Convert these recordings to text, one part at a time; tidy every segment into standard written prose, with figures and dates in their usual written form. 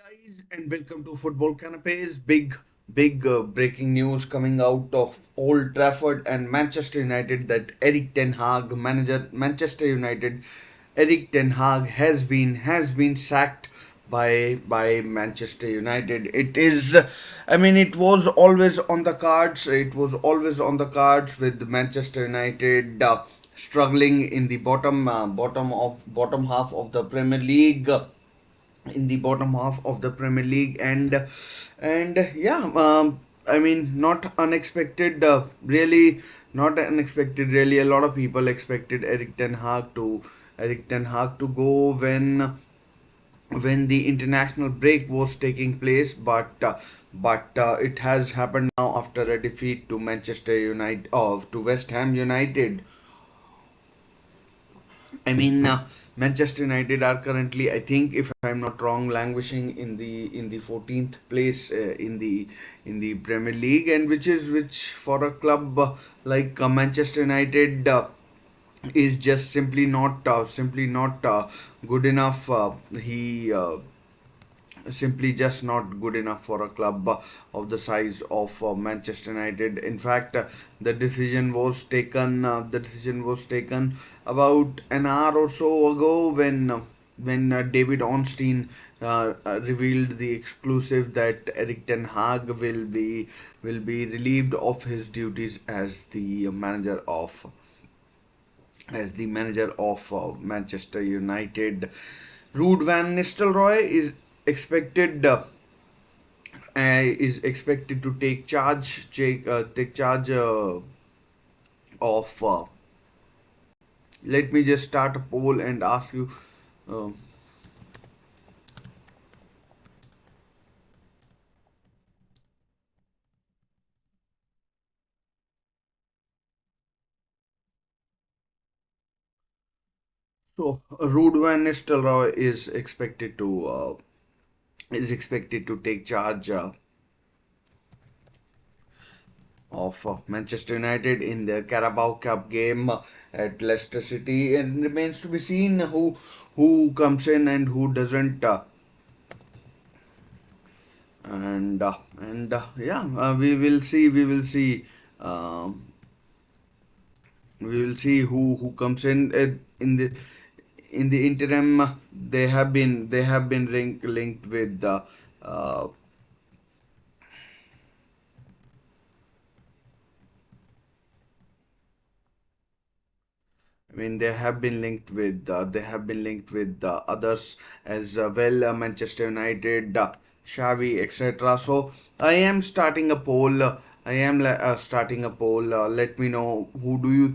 Guys, and welcome to Football Canapes. Big breaking news coming out of Old Trafford and Manchester United that Erik Ten Hag, manager Manchester United, Erik Ten Hag has been sacked by Manchester United. It was always on the cards. It was always on the cards with Manchester United struggling in the bottom half of the Premier League, in the bottom half of the Premier League, and yeah, not unexpected, really not unexpected. Really, a lot of people expected Erik Ten Hag to go when the international break was taking place, but it has happened now after a defeat to Manchester United, to West Ham United. Manchester United are currently, I think, if I'm not wrong, languishing in the 14th place in the Premier League, and which for a club like Manchester United is just simply not good enough. He Simply just not good enough for a club of the size of Manchester United. In fact, the decision was taken about an hour or so ago when David Ornstein revealed the exclusive that Erik Ten Hag will be relieved of his duties as the manager of Manchester United. Ruud van Nistelroy expected to take charge of. Let me just start a poll and ask you. Uh, Ruud van Nistelrooy is expected to take charge of Manchester United in their Carabao Cup game at Leicester City, and remains to be seen who comes in and who doesn't. And yeah, um, we will see who comes in the interim. They have been linked with the. They have been linked with others as well, Manchester United, Xavi, etc. So I am starting a poll. Starting a poll. Let me know who do you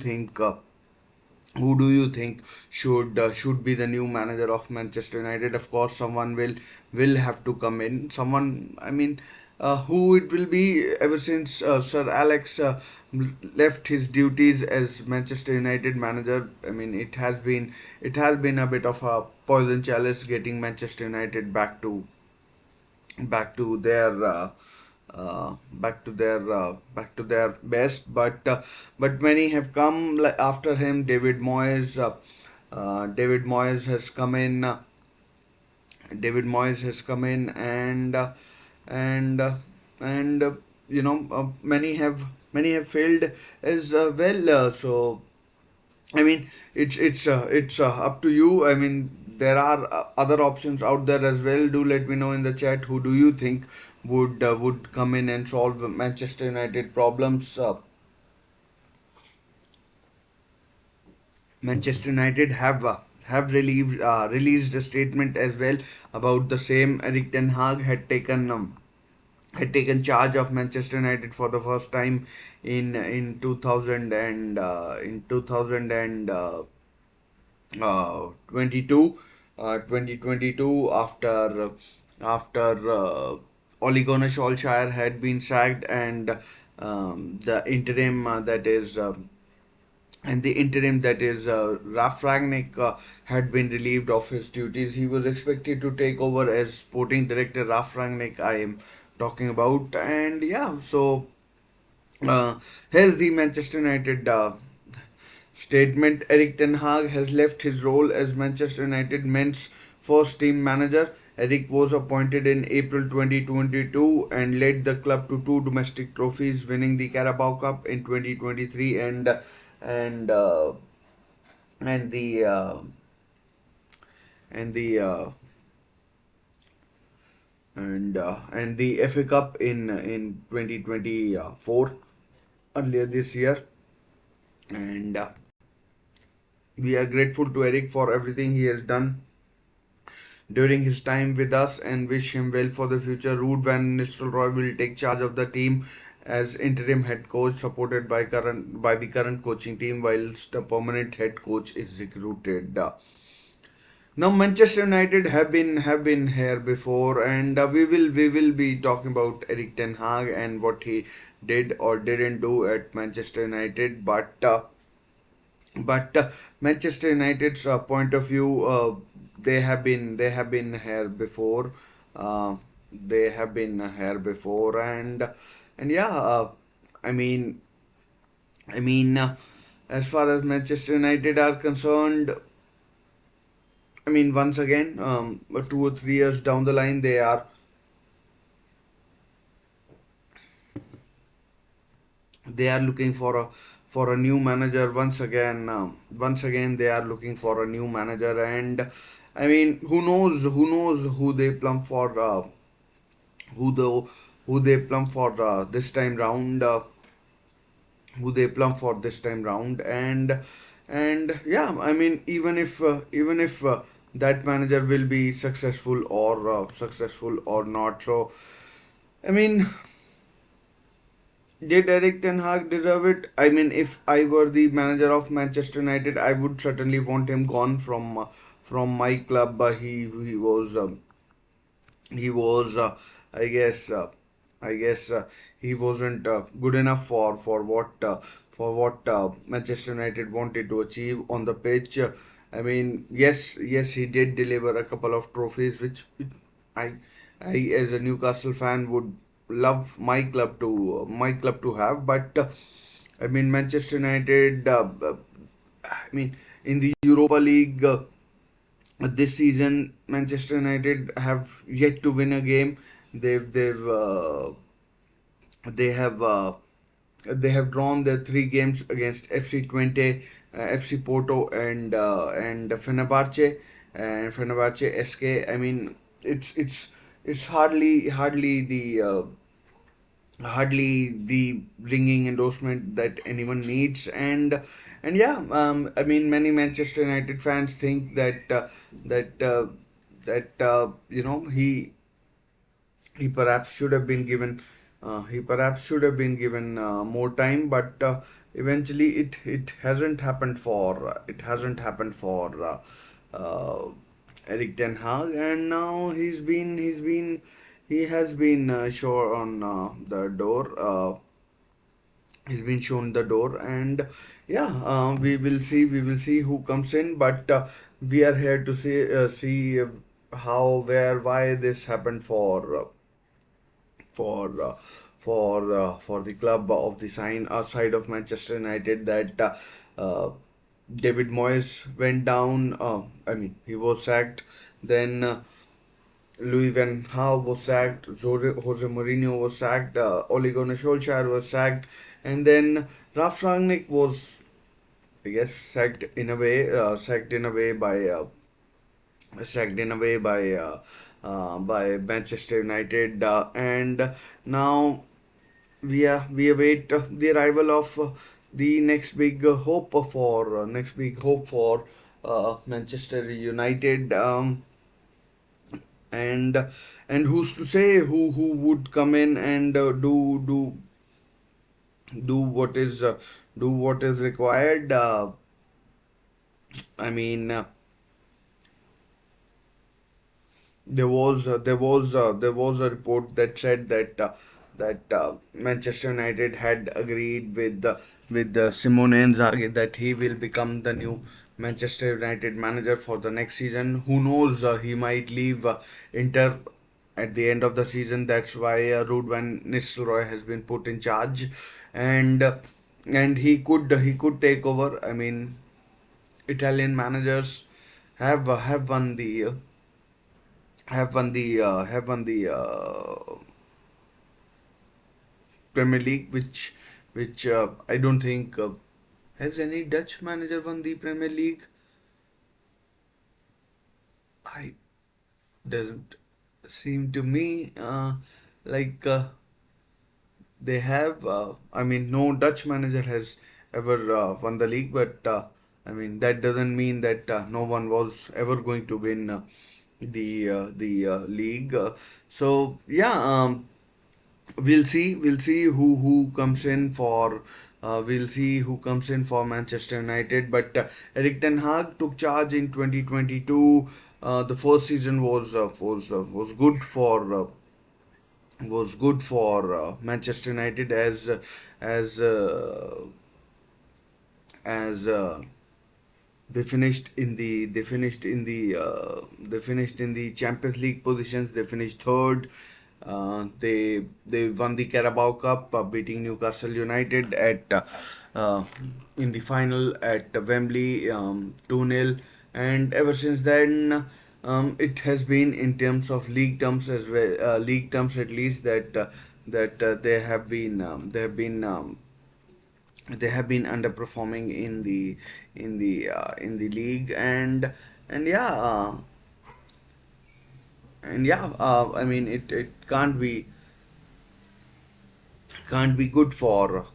think should be the new manager of Manchester United. Of course, someone will have to come in. Who it will be? Ever since Sir Alex left his duties as Manchester United manager, it has been a bit of a poison chalice getting Manchester United back to their back to their best, but many have come after him. David Moyes has come in. And many have failed as well. So it's up to you. There are other options out there as well. Do let me know in the chat who do you think would come in and solve Manchester United problems. Manchester United have released a statement as well about the same. Erik Ten Hag had taken charge of Manchester United for the first time in 2000 and in 2000 and 22 2022, after Ole Gunnar Solskjaer had been sacked, and the interim that is Ralf Rangnick had been relieved of his duties. He was expected to take over as sporting director. Ralf Rangnick, I am talking about. And yeah, so uh, here's the Manchester United statement. Erik Ten Hag has left his role as Manchester United men's first team manager. Erik was appointed in April 2022 and led the club to two domestic trophies, winning the Carabao Cup in 2023 and uh, and the and the and the FA Cup in 2024 earlier this year. And we are grateful to Erik for everything he has done during his time with us and wish him well for the future. Ruud van Nistelroy will take charge of the team as interim head coach, supported by the current coaching team, whilst the permanent head coach is recruited. Now Manchester United have been here before, and we will be talking about Erik Ten Hag and what he did or didn't do at Manchester United. But Manchester United's point of view, they have been here before. Uh, they have been here before, and yeah, I mean I mean as far as Manchester United are concerned, I mean once again, 2 or 3 years down the line, they are looking for a new manager once again. Once again, they are looking for a new manager, and I mean, who knows who they plumb for, who the who they plumb for this time round, who they plumb for this time round, and yeah, I mean, even if that manager will be successful or not, so I mean, did Erik Ten Hag deserve it? I mean, if I were the manager of Manchester United, I would certainly want him gone from my club. He was I guess he wasn't good enough for what Manchester United wanted to achieve on the pitch. I mean, yes, he did deliver a couple of trophies, which I I as a Newcastle fan would love my club to have, but I mean Manchester United. I mean, in the Europa League this season, Manchester United have yet to win a game. They've they have uh, they have drawn their three games against FC Twente, FC Porto, and Fenerbahce SK. I mean, it's hardly the ringing endorsement that anyone needs, and yeah, I mean, many Manchester United fans think that he perhaps should have been given more time, but eventually it hasn't happened for Erik Ten Hag, and now he has been he's been shown the door, and yeah, we will see who comes in, but we are here to see how, where, why this happened for the club of the side of Manchester United, that David Moyes went down. I mean, he was sacked. Then Louis van Gaal was sacked. Jose Mourinho was sacked. Ole Gunnar Solskjaer was sacked, and then Ralf Rangnick was, I guess, sacked in a way by Manchester United, and now we await the arrival of the next big hope for Manchester United, and who's to say who would come in and do what is uh, do what is required. I mean. There was a report that said that Manchester United had agreed with Simone Inzaghi that he will become the new Manchester United manager for the next season. Who knows? He might leave Inter at the end of the season. That's why Ruud van Nistelroy has been put in charge, and he could take over. I mean, Italian managers have won have won the Premier League, which I don't think has any Dutch manager won the Premier League. I doesn't seem to me like they have. I mean, no Dutch manager has ever won the league, but I mean that doesn't mean that no one was ever going to win the league. So yeah, we'll see who comes in for. We'll see who comes in for Manchester United. But Erik Ten Hag took charge in 2022. The first season was good for Manchester United as as they finished in the Champions League positions. They finished third. They won the Carabao Cup, beating Newcastle United at uh, in the final at Wembley 2-0, and ever since then it has been in terms of league terms as well, league terms at least, that they have been underperforming in the league. And yeah, I mean it can't be good for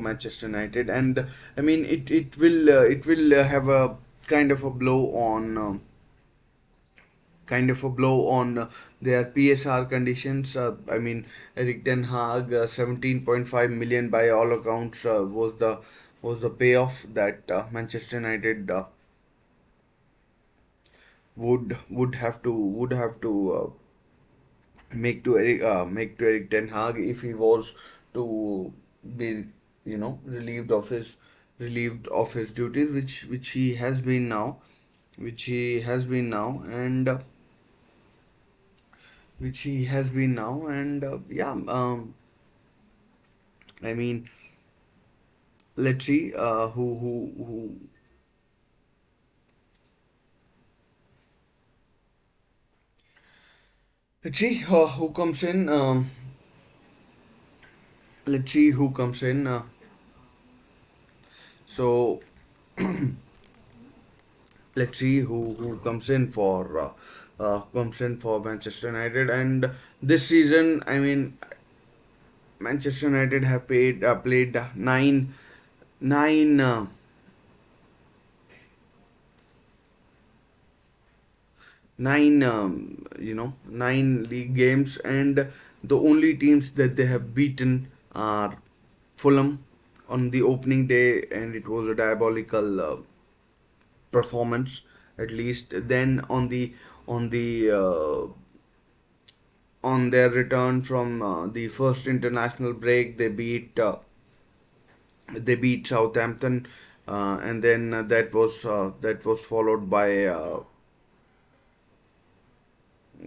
Manchester United. And I mean it will have a kind of a blow on their PSR conditions. I mean, Erik Ten Hag, 17.5 million by all accounts was the payoff that Manchester United would have to make to Erik Ten Hag if he was to be relieved of his duties, which he has been now, and yeah, I mean, let's see who let's see who comes in. Let's see who comes in. So let's see who comes in for Manchester United. And this season, I mean, Manchester United have played nine nine league games, and the only teams that they have beaten are Fulham on the opening day, and it was a diabolical performance. At least then on their return from the first international break, they beat Southampton, and then that was followed by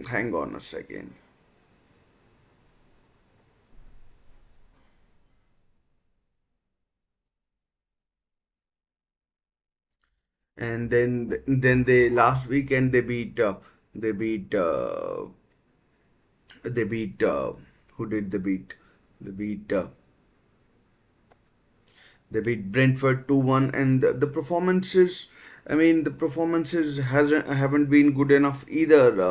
hang on a second. And then they last weekend they beat they beat who did they beat? They beat They beat Brentford 2-1, and the performances. I mean, the performances hasn't haven't been good enough either.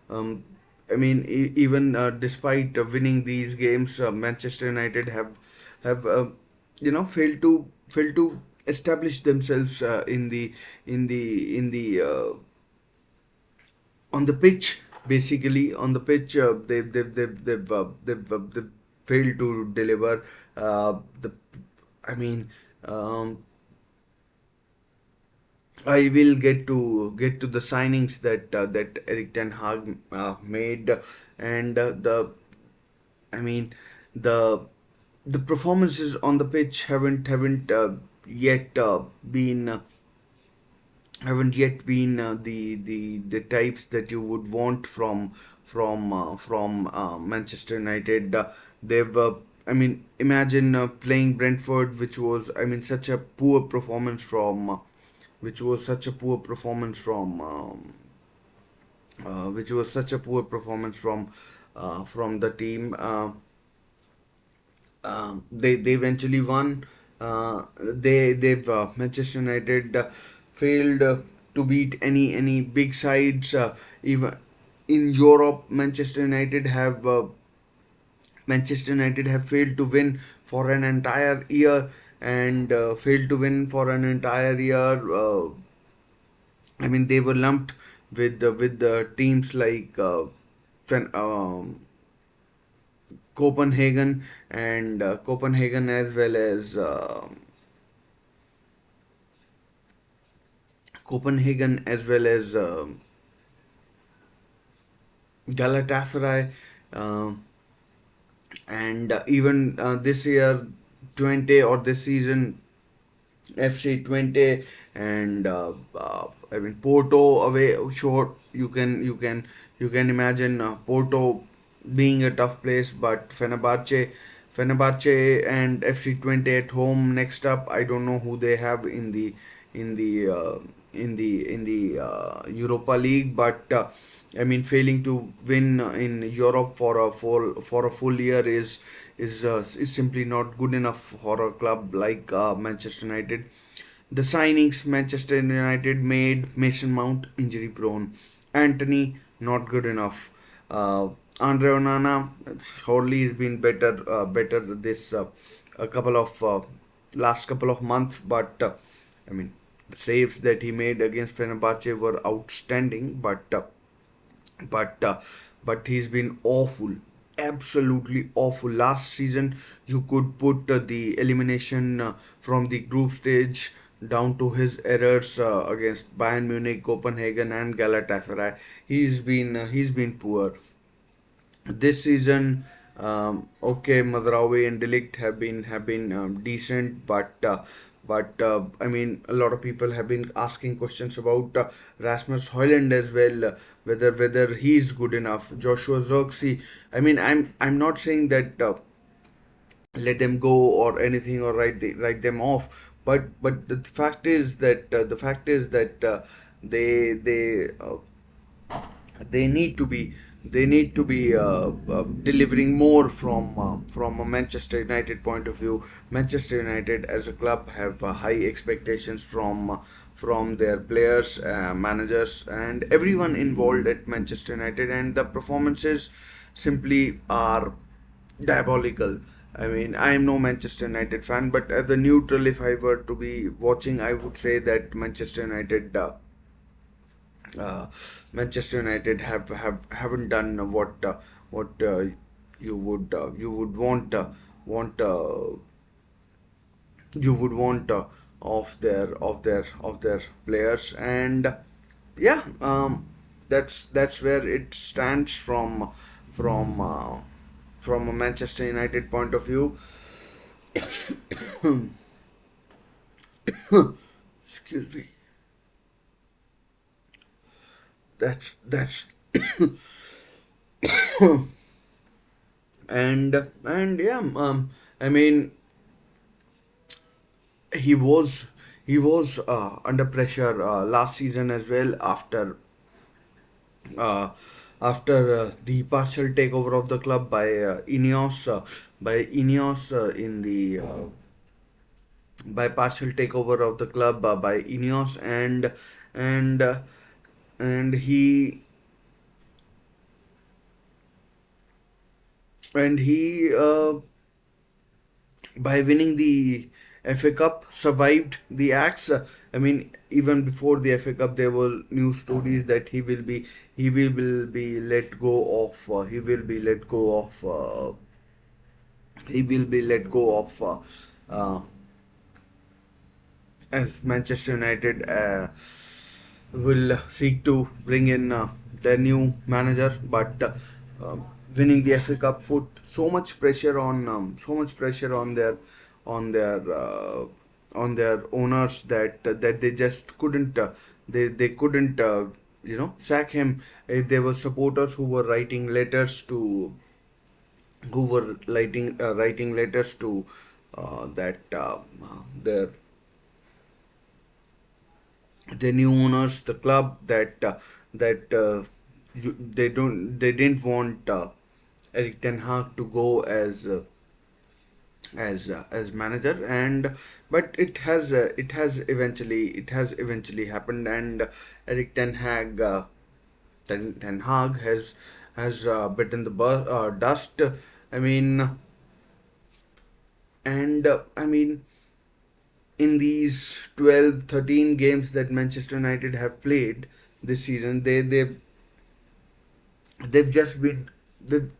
Um, I mean, even despite winning these games, Manchester United have failed to establish themselves in the on the pitch. Basically, on the pitch, they've failed to deliver. The I mean, um, I will get to the signings that Erik Ten Hag made, and I mean the the performances on the pitch yet been the types that you would want from Manchester United. They've I mean, imagine playing Brentford, which was, I mean, such a poor performance from which was such a poor performance from the team. They eventually won. They've Manchester United failed to beat any big sides. Even in Europe, Manchester United have failed to win for an entire year, and failed to win for an entire year. I mean, they were lumped with the teams like Fen- Copenhagen, and Copenhagen, as well as Copenhagen as well as Galatasaray, uh, and even this year 20, or this season FC 20, and I mean Porto away short. You can imagine Porto being a tough place, but Fenerbahce and FC 20 at home next up. I don't know who they have in the Europa League, but I mean, failing to win in Europe for a full year is simply not good enough for a club like Manchester United. The signings Manchester United made: Mason Mount injury prone, Anthony not good enough, Andre Onana surely has been better this a couple of last couple of months, but I mean, the saves that he made against Fenerbahce were outstanding, but uh, but he's been awful, absolutely awful. Last season, you could put the elimination from the group stage down to his errors against Bayern Munich, Copenhagen, and Galatasaray. He's been poor this season. Okay, Mazraoui and Delict have been decent, but I mean, a lot of people have been asking questions about Rasmus Højlund as well, whether he's good enough. Joshua Zirkzee. I mean, I'm not saying that let them go or anything, or write them off, but the fact is that they need to be delivering more from a Manchester United point of view. Manchester United as a club have high expectations from their players, managers, and everyone involved at Manchester United, and the performances simply are diabolical. I mean, I am no Manchester United fan, but as a neutral, if I were to be watching, I would say that uh, Manchester United haven't done what you would want of their players, and yeah, that's where it stands from uh, from a Manchester United point of view. Excuse me. That's and yeah, I mean, he was he was under pressure last season as well, uh, after the partial takeover of the club by Ineos in the by partial takeover of the club by Ineos, and and he and he by winning the FA Cup survived the axe. I mean, even before the FA Cup, there were news stories that he will be let go of. He will be let go of uh, as Manchester United will seek to bring in their new manager, but winning the FA Cup put so much pressure on their owners that they just couldn't they couldn't sack him. There were supporters writing letters to that their new owners, the club, that they didn't want Erik Ten Hag to go as manager, and but it has eventually happened, and Erik Ten Hag has bitten the dust. I mean, and I mean, in these 12, 13 games that Manchester United have played this season, they've just been they've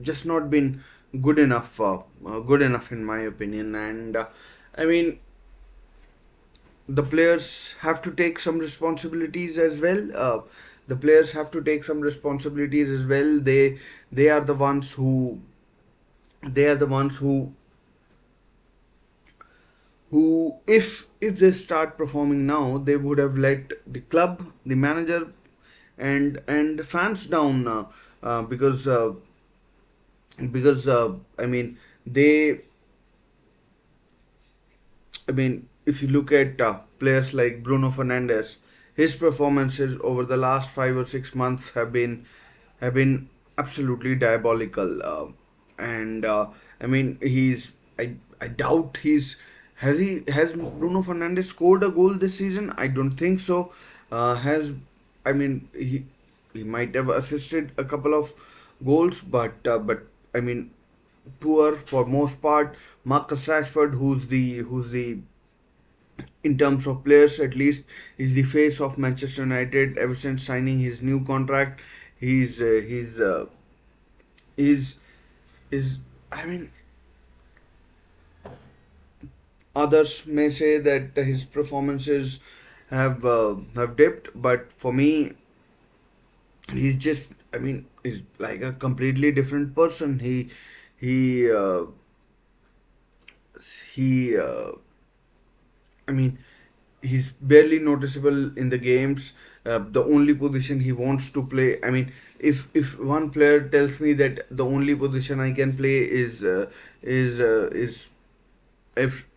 just not been good enough in my opinion. And I mean, the players have to take some responsibilities as well. The players have to take some responsibilities as well. They are the ones they are the ones who if they start performing now, they would have let the club, the manager, and fans down, because I mean, they I mean, if you look at players like Bruno Fernandes, his performances over the last 5 or 6 months have been absolutely diabolical. And I mean, I doubt has Bruno Fernandes scored a goal this season? I don't think so. Has I mean he might have assisted a couple of goals, but I mean, poor for most part. Marcus Rashford, who's the in terms of players at least, is the face of Manchester United ever since signing his new contract. He's is I mean, others may say that his performances have dipped, but for me, he's just I mean, he's like a completely different person. He he I mean, he's barely noticeable in the games. The only position he wants to play. I mean, if one player tells me that the only position I can play is if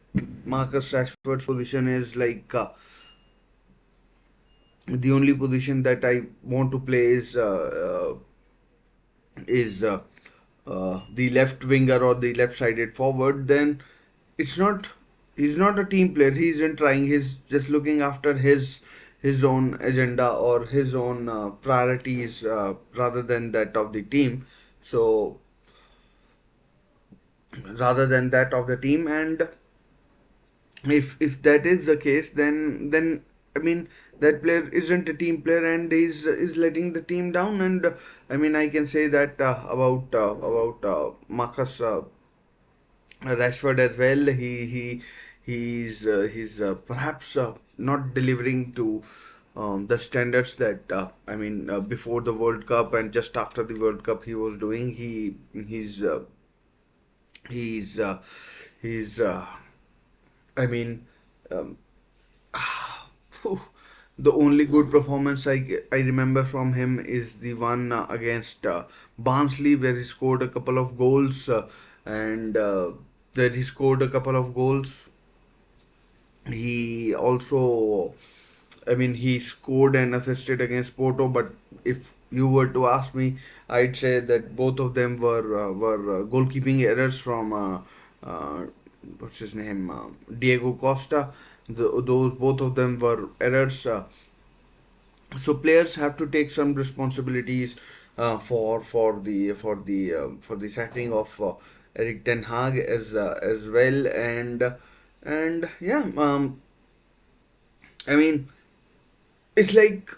Marcus Rashford's position is like the only position that I want to play is the left winger or the left-sided forward, then it's not he's not a team player. He isn't trying. He's just looking after his own agenda or his own priorities rather than that of the team. So rather than that of the team, and if that is the case, then I mean, that player isn't a team player and is letting the team down. And I mean, I can say that about Marcus Rashford as well. He's perhaps not delivering to the standards that I mean, before the World Cup and just after the World Cup he was doing. He's he's I mean, um, phew, the only good performance I remember from him is the one against Barnsley, where he scored a couple of goals, and where he scored a couple of goals. He also, I mean, he scored and assisted against Porto, but if you were to ask me, I'd say that both of them were goalkeeping errors from uh, what's his name, Diego Costa. Those both of them were errors. So players have to take some responsibilities for the sacking of Erik Ten Hag as well. And yeah, I mean, it's like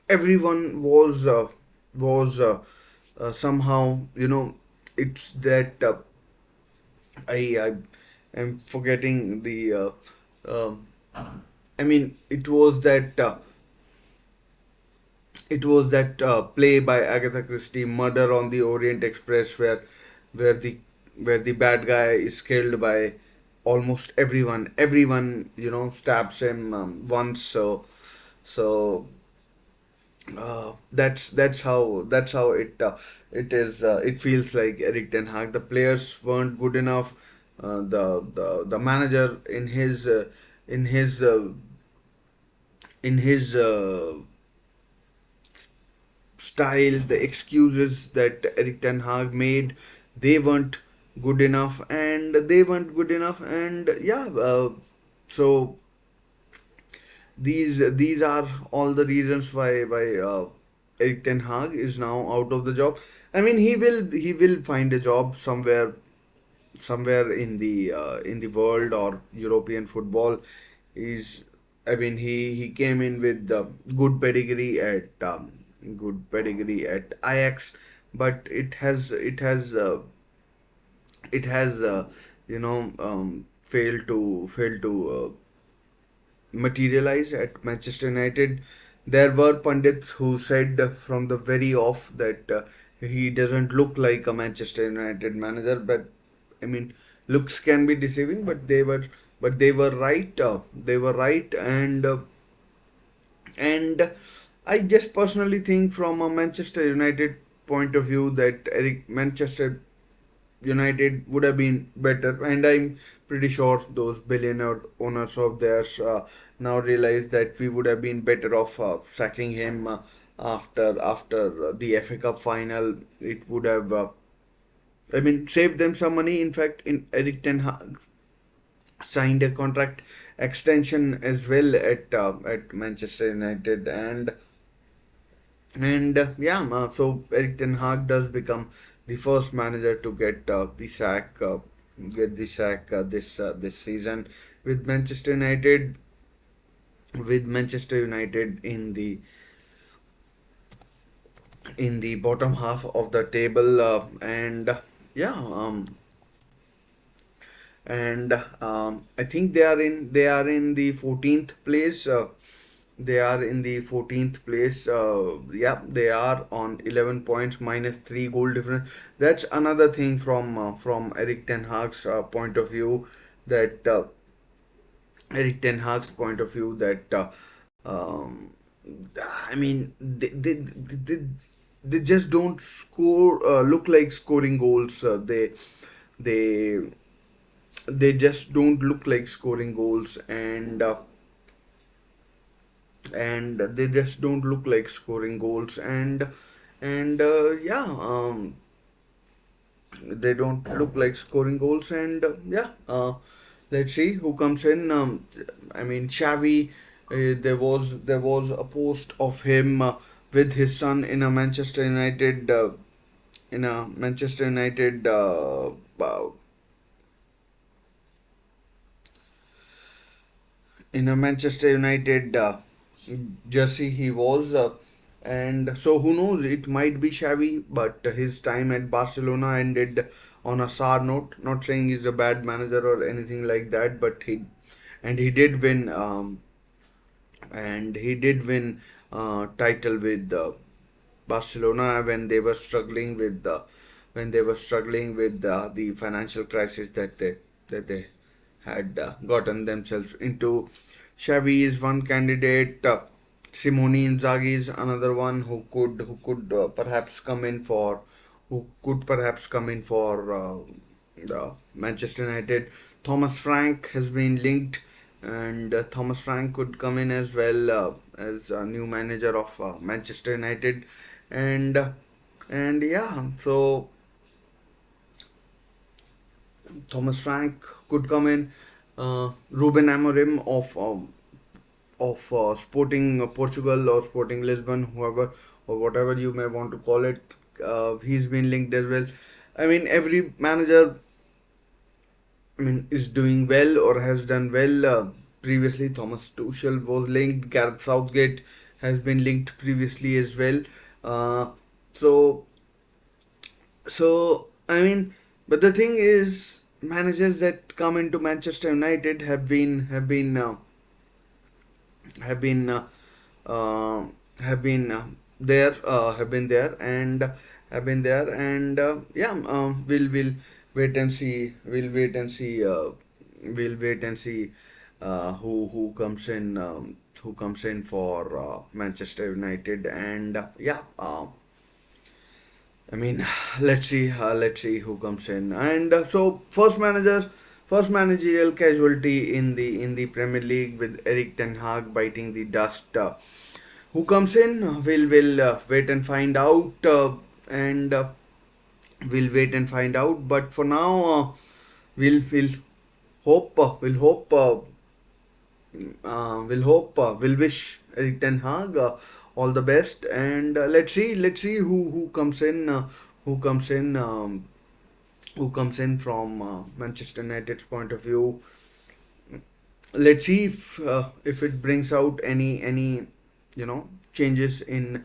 everyone was somehow, it's that I am forgetting the I mean, it was that play by Agatha Christie, Murder on the Orient Express, where the where the bad guy is killed by almost everyone. Everyone, stabs him once. So that's how it is. It feels like Erik Ten Hag. The players weren't good enough. The manager in his in his style, the excuses that Erik Ten Hag made, they weren't good enough, and so these are all the reasons why Erik Ten Hag is now out of the job. I mean, he will find a job somewhere in the world or European football. He's I mean he came in with good pedigree at Ajax, but it has failed to materialize at Manchester United. There were pundits who said from the very off that he doesn't look like a Manchester United manager, but I mean, looks can be deceiving, but they were right. They were right, and I just personally think from a Manchester United point of view that Eric Manchester United would have been better, and I'm pretty sure those billionaire owners of theirs now realize that we would have been better off sacking him after the FA Cup final. It would have, I mean, saved them some money. In fact, in Erik Ten Hag signed a contract extension as well at Manchester United, so Erik Ten Hag does become the first manager to get the sack this season with Manchester United in the bottom half of the table, yeah I think they are in the 14th place. They are in the 14th place. Yeah, they are on 11 points, minus 3 goal difference. That's another thing from Erik Ten Hag's point of view, that Erik Ten Hag's point of view that um, I mean they just don't look like scoring goals. They they just don't look like scoring goals, and they just don't look like scoring goals, and they don't look like scoring goals, let's see who comes in. I mean, Xavi, there was a post of him with his son in a Manchester United jersey. He was, and so who knows? It might be Xavi, but his time at Barcelona ended on a sour note. Not saying he's a bad manager or anything like that, but he did win, title with Barcelona when they were struggling with the financial crisis that they had gotten themselves into. Xavi is one candidate. Simone Inzaghi is another one who could perhaps come in for the Manchester United. Thomas Frank has been linked, and Thomas Frank could come in as well as a new manager of Manchester United, and so Thomas Frank could come in. Ruben Amorim of Sporting Portugal or Sporting Lisbon, whoever or whatever you may want to call it, he's been linked as well. I mean, every manager, I mean, is doing well or has done well. Previously, Thomas Tuchel was linked. Gareth Southgate has been linked previously as well. Uh, so I mean, but the thing is, managers that come into Manchester United uh, have been there and we'll wait and see we'll wait and see who comes in for Manchester United, and I mean, let's see who comes in. And so first managerial casualty in the Premier League, with Erik Ten Hag biting the dust who comes in, we'll wait and find out, and we'll wait and find out. But for now, we'll hope, we'll wish Erik Ten Hag all the best, and let's see who comes in, who comes in, who comes in from Manchester United's point of view. Let's see if it brings out any changes in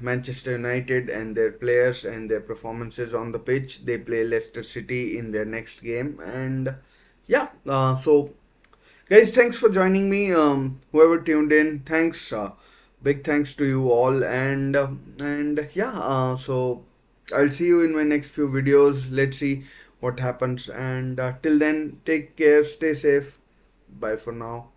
Manchester United and their players and their performances on the pitch. They play Leicester City in their next game, and yeah. So guys, thanks for joining me. Whoever tuned in, thanks. Big thanks to you all, and yeah. So I'll see you in my next few videos. Let's see what happens, and till then, take care, stay safe. Bye for now.